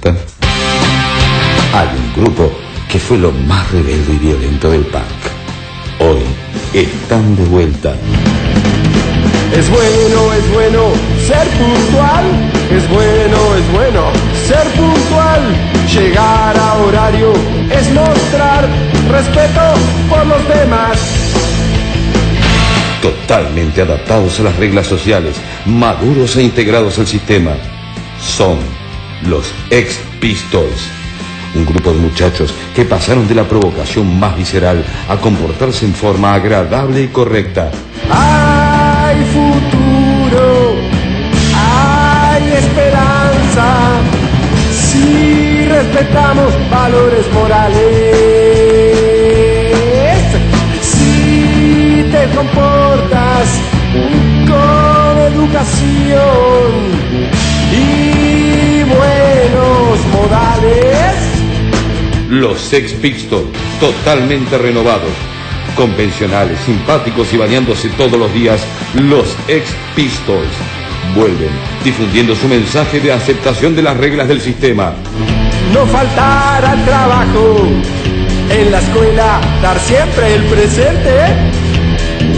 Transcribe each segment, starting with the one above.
vuelta. Hay un grupo que fue lo más rebelde y violento del punk. Hoy están de vuelta. Es bueno ser puntual. Es bueno ser puntual. Llegar a horario es mostrar respeto por los demás. Totalmente adaptados a las reglas sociales, maduros e integrados al sistema. Son los Sex Pistols. Un grupo de muchachos que pasaron de la provocación más visceral a comportarse en forma agradable y correcta. Hay futuro, hay esperanza, si respetamos valores morales, si te comportas con educación y buenos modales. Los Sex Pistols, totalmente renovados, convencionales, simpáticos y bañándose todos los días, los Sex Pistols vuelven difundiendo su mensaje de aceptación de las reglas del sistema. No faltar al trabajo, en la escuela dar siempre el presente,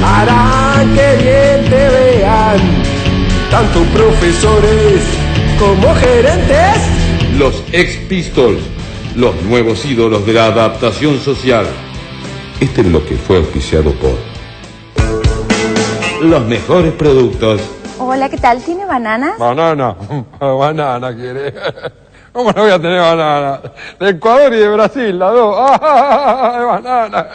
harán que bien te vean, tanto profesores como gerentes. Los Sex Pistols, los nuevos ídolos de la adaptación social. Este bloque fue auspiciado por los mejores productos. Hola, ¿qué tal? ¿Tiene bananas? Banana, banana quiere. ¿Cómo no voy a tener banana? De Ecuador y de Brasil, las dos. Banana.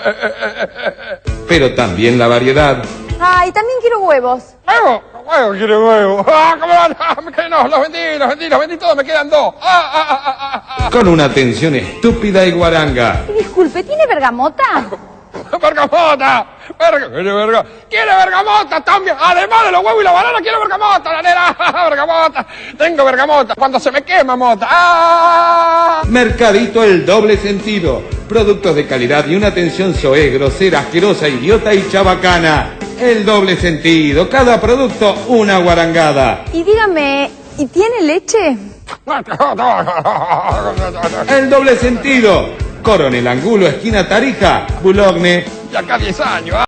Pero también la variedad. Ay, también quiero huevos. ¿Huevo? ¿Huevo quiere huevo? ¿Cómo no? Los vendí todos, me quedan dos. Con una atención estúpida y guaranga. Disculpe, ¿tiene bergamota? ¡Bergamota! ¡Quiere bergamota también! Además de los huevos y la banana, quiero bergamota, la nena. ¡Bergamota! Tengo bergamota cuando se me quema mota. ¡Ah! Mercadito El Doble Sentido. Productos de calidad y una atención soez, grosera, asquerosa, idiota y chabacana. El Doble Sentido. Cada producto una guarangada. Y dígame, ¿y tiene leche? El Doble Sentido. Coronel Angulo, esquina Tarija, Boulogne. Y acá 10 años.